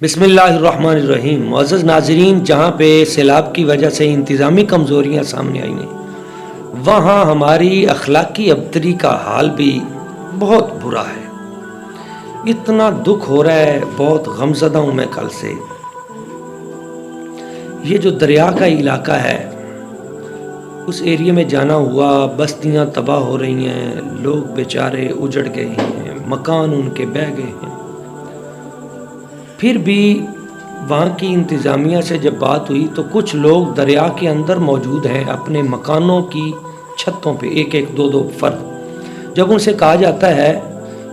بسم اللہ الرحمن الرحیم۔ معزز ناظرین، جہاں پہ سیلاب کی وجہ سے انتظامی کمزوریاں سامنے آئی ہیں، وہاں ہماری اخلاقی ابتری کا حال بھی بہت برا ہے۔ اتنا دکھ ہو رہا ہے، بہت غمزدہ ہوں میں کل سے۔ یہ جو دریا کا علاقہ ہے، اس ایریے میں جانا ہوا، بستیاں تباہ ہو رہی ہیں، لوگ بیچارے اجڑ گئے ہیں، مکان ان کے بہہ گئے ہیں۔ پھر بھی وہاں کی انتظامیہ سے جب بات ہوئی تو کچھ لوگ دریا کے اندر موجود ہیں، اپنے مکانوں کی چھتوں پہ ایک ایک دو دو فرد۔ جب ان سے کہا جاتا ہے،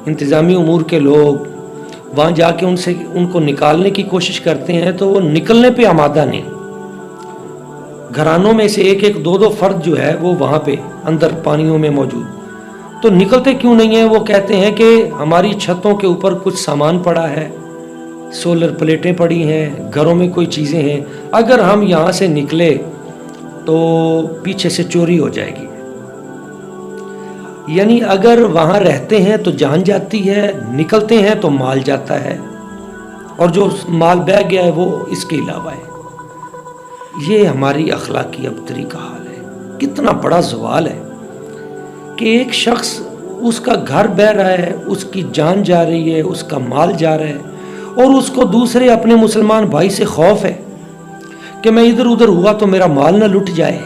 انتظامی امور کے لوگ وہاں جا کے ان کو نکالنے کی کوشش کرتے ہیں تو وہ نکلنے پہ آمادہ نہیں۔ گھرانوں میں سے ایک ایک دو دو فرد جو ہے وہ وہاں پہ اندر پانیوں میں موجود، تو نکلتے کیوں نہیں ہیں؟ وہ کہتے ہیں کہ ہماری چھتوں کے اوپر کچھ سامان پڑا ہے، سولر پلیٹیں پڑی ہیں، گھروں میں کوئی چیزیں ہیں، اگر ہم یہاں سے نکلے تو پیچھے سے چوری ہو جائے گی۔ یعنی اگر وہاں رہتے ہیں تو جان جاتی ہے، نکلتے ہیں تو مال جاتا ہے، اور جو مال بہ گیا ہے وہ اس کے علاوہ ہے۔ یہ ہماری اخلاقی ابتری کا حال ہے۔ کتنا بڑا زوال ہے کہ ایک شخص، اس کا گھر بہ رہا ہے، اس کی جان جا رہی ہے، اس کا مال جا رہا ہے، اور اس کو دوسرے اپنے مسلمان بھائی سے خوف ہے کہ میں ادھر ادھر ہوا تو میرا مال نہ لٹ جائے۔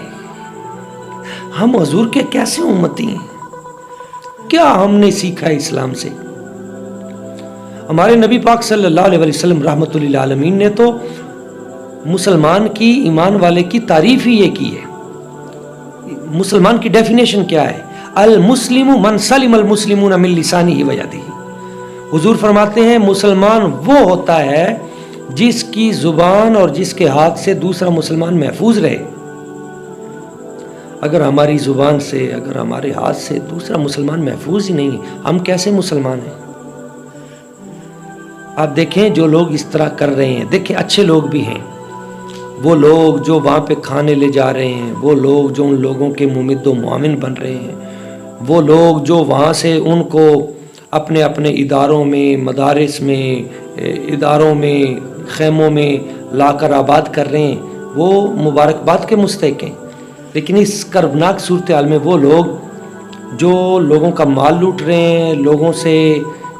ہم حضور کے کیسے امتی ہیں؟ کیا ہم نے سیکھا ہے اسلام سے؟ ہمارے نبی پاک صلی اللہ علیہ وسلم رحمۃ اللہ عالمین نے تو مسلمان کی، ایمان والے کی تعریف ہی یہ کی ہے۔ مسلمان کی ڈیفینیشن کیا ہے؟ المسلم من سلم المسلمون من لسانہ و یدہ۔ حضور فرماتے ہیں مسلمان وہ ہوتا ہے جس کی زبان اور جس کے ہاتھ سے دوسرا مسلمان محفوظ رہے۔ اگر ہماری زبان سے، اگر ہمارے ہاتھ سے دوسرا مسلمان محفوظ ہی نہیں، ہم کیسے مسلمان ہیں؟ آپ دیکھیں جو لوگ اس طرح کر رہے ہیں، دیکھیں اچھے لوگ بھی ہیں، وہ لوگ جو وہاں پہ کھانے لے جا رہے ہیں، وہ لوگ جو ان لوگوں کے ممد و معاون بن رہے ہیں، وہ لوگ جو وہاں سے ان کو اپنے اپنے اداروں میں، مدارس میں، اداروں میں، خیموں میں لا کر آباد کر رہے ہیں، وہ مبارکباد کے مستحق ہیں۔ لیکن اس کربناک صورتحال میں وہ لوگ جو لوگوں کا مال لوٹ رہے ہیں، لوگوں سے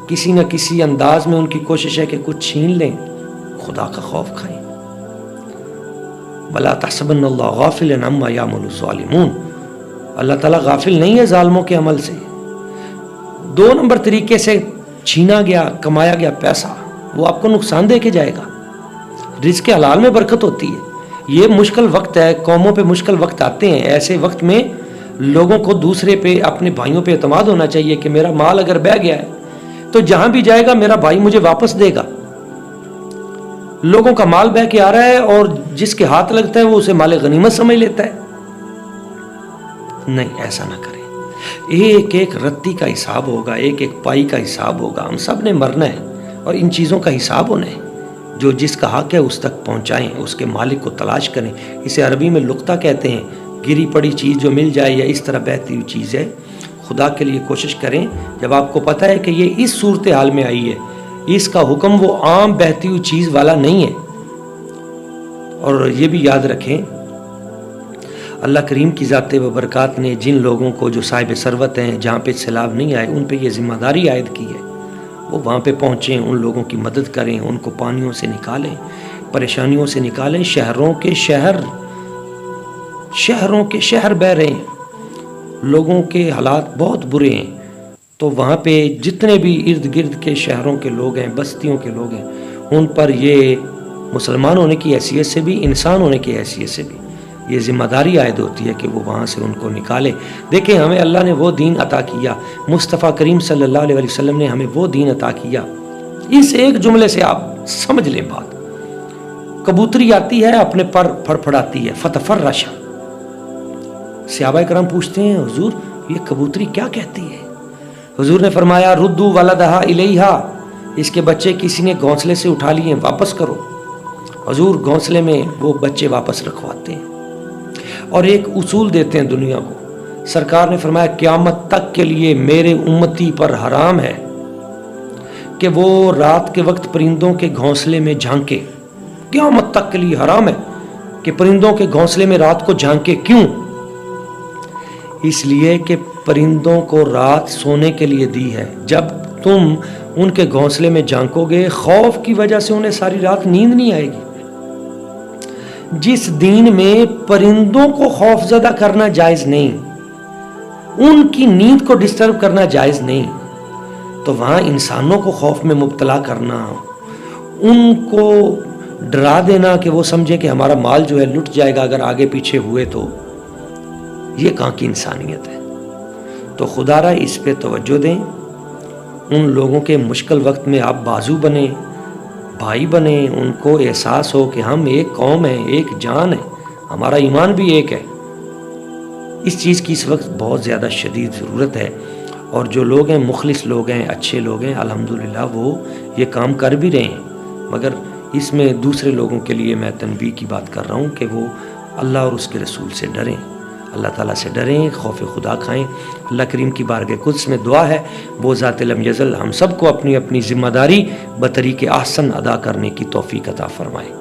کسی نہ کسی انداز میں ان کی کوشش ہے کہ کچھ چھین لیں، خدا کا خوف کھائیں۔ وَلَا تَحْسَبَنَّ اللَّهَ غَافِلًا عَمَّا يَعْمَلُ الظَّالِمُونَ۔ اللہ تعالیٰ غافل نہیں ہے ظالموں کے عمل سے۔ دو نمبر طریقے سے چھینا گیا، کمایا گیا پیسہ، وہ آپ کو نقصان دے کے جائے گا۔ رزق حلال میں برکت ہوتی ہے۔ یہ مشکل وقت ہے، قوموں پہ مشکل وقت آتے ہیں، ایسے وقت میں لوگوں کو دوسرے پہ، اپنے بھائیوں پہ اعتماد ہونا چاہیے کہ میرا مال اگر بہ گیا ہے تو جہاں بھی جائے گا میرا بھائی مجھے واپس دے گا۔ لوگوں کا مال بہ کے آ رہا ہے اور جس کے ہاتھ لگتا ہے وہ اسے مال غنیمت سمجھ لیتا ہے۔ نہیں، ایسا نہ کریں۔ ایک ایک رتی کا حساب ہوگا، ایک ایک پائی کا حساب ہوگا۔ ہم سب نے مرنا ہے اور ان چیزوں کا حساب ہونا ہے۔ جو جس کا حق ہے اس تک پہنچائیں، اس کے مالک کو تلاش کریں۔ اسے عربی میں لقطہ کہتے ہیں، گری پڑی چیز جو مل جائے یا اس طرح بہتی ہوئی چیز ہے۔ خدا کے لیے کوشش کریں، جب آپ کو پتہ ہے کہ یہ اس صورتحال میں آئی ہے، اس کا حکم وہ عام بہتی ہوئی چیز والا نہیں ہے۔ اور یہ بھی یاد رکھیں، اللہ کریم کی ذات و برکات نے جن لوگوں کو جو صاحب ثروت ہیں، جہاں پہ سیلاب نہیں آئے، ان پہ یہ ذمہ داری عائد کی ہے، وہ وہاں پہ پہنچیں، ان لوگوں کی مدد کریں، ان کو پانیوں سے نکالیں، پریشانیوں سے نکالیں۔ شہروں کے شہر بہ رہے ہیں، لوگوں کے حالات بہت برے ہیں، تو وہاں پہ جتنے بھی ارد گرد کے شہروں کے لوگ ہیں، بستیوں کے لوگ ہیں، ان پر یہ مسلمان ہونے کی حیثیت سے بھی، انسان ہونے کی حیثیت سے بھی یہ ذمہ داری عائد ہوتی ہے کہ وہ وہاں سے ان کو نکالے۔ دیکھیں ہمیں اللہ نے وہ دین عطا کیا، مصطفیٰ کریم صلی اللہ علیہ وسلم نے ہمیں وہ دین عطا کیا۔ اس ایک جملے سے آپ سمجھ لیں بات۔ کبوتری آتی ہے، اپنے پر پھڑپھڑاتی ہے، فتفرش۔ صحابہ کرام پوچھتے ہیں حضور یہ کبوتری کیا کہتی ہے؟ حضور نے فرمایا ردو ولدہا الیہا، اس کے بچے کسی نے گھونسلے سے اٹھا لیے، واپس کرو۔ حضور گھونسلے میں وہ بچے واپس رکھواتے ہیں اور ایک اصول دیتے ہیں دنیا کو۔ سرکار نے فرمایا قیامت تک کے لیے میرے امتی پر حرام ہے کہ وہ رات کے وقت پرندوں کے گھونسلے میں جھانکے. قیامت تک کے لیے حرام ہے کہ پرندوں کے گھونسلے میں رات کو جھانکے. کیوں؟ اس لیے کہ پرندوں کو رات سونے کے لیے دی ہے. جب تم ان کے گھونسلے میں جھانکو گے، خوف کی وجہ سے انہیں ساری رات نیند نہیں آئے گی. جس دین میں پرندوں کو خوف زدہ کرنا جائز نہیں، ان کی نیند کو ڈسٹرب کرنا جائز نہیں، تو وہاں انسانوں کو خوف میں مبتلا کرنا، ان کو ڈرا دینا کہ وہ سمجھے کہ ہمارا مال جو ہے لٹ جائے گا اگر آگے پیچھے ہوئے تو، یہ کہاں کی انسانیت ہے؟ تو خدا را اس پہ توجہ دیں. ان لوگوں کے مشکل وقت میں آپ بازو بنیں، بھائی بنیں. ان کو احساس ہو کہ ہم ایک قوم ہیں، ایک جان ہے، ہمارا ایمان بھی ایک ہے. اس چیز کی اس وقت بہت زیادہ شدید ضرورت ہے. اور جو لوگ ہیں مخلص لوگ ہیں، اچھے لوگ ہیں، الحمدللہ وہ یہ کام کر بھی رہے ہیں. مگر اس میں دوسرے لوگوں کے لیے میں تنبیہ کی بات کر رہا ہوں کہ وہ اللہ اور اس کے رسول سے ڈریں، اللہ تعالیٰ سے ڈریں، خوف خدا کھائیں. اللہ کریم کی بارگاہ قدس میں دعا ہے وہ ذات لم یزل ہم سب کو اپنی اپنی ذمہ داری بطریق احسن ادا کرنے کی توفیق عطا فرمائے.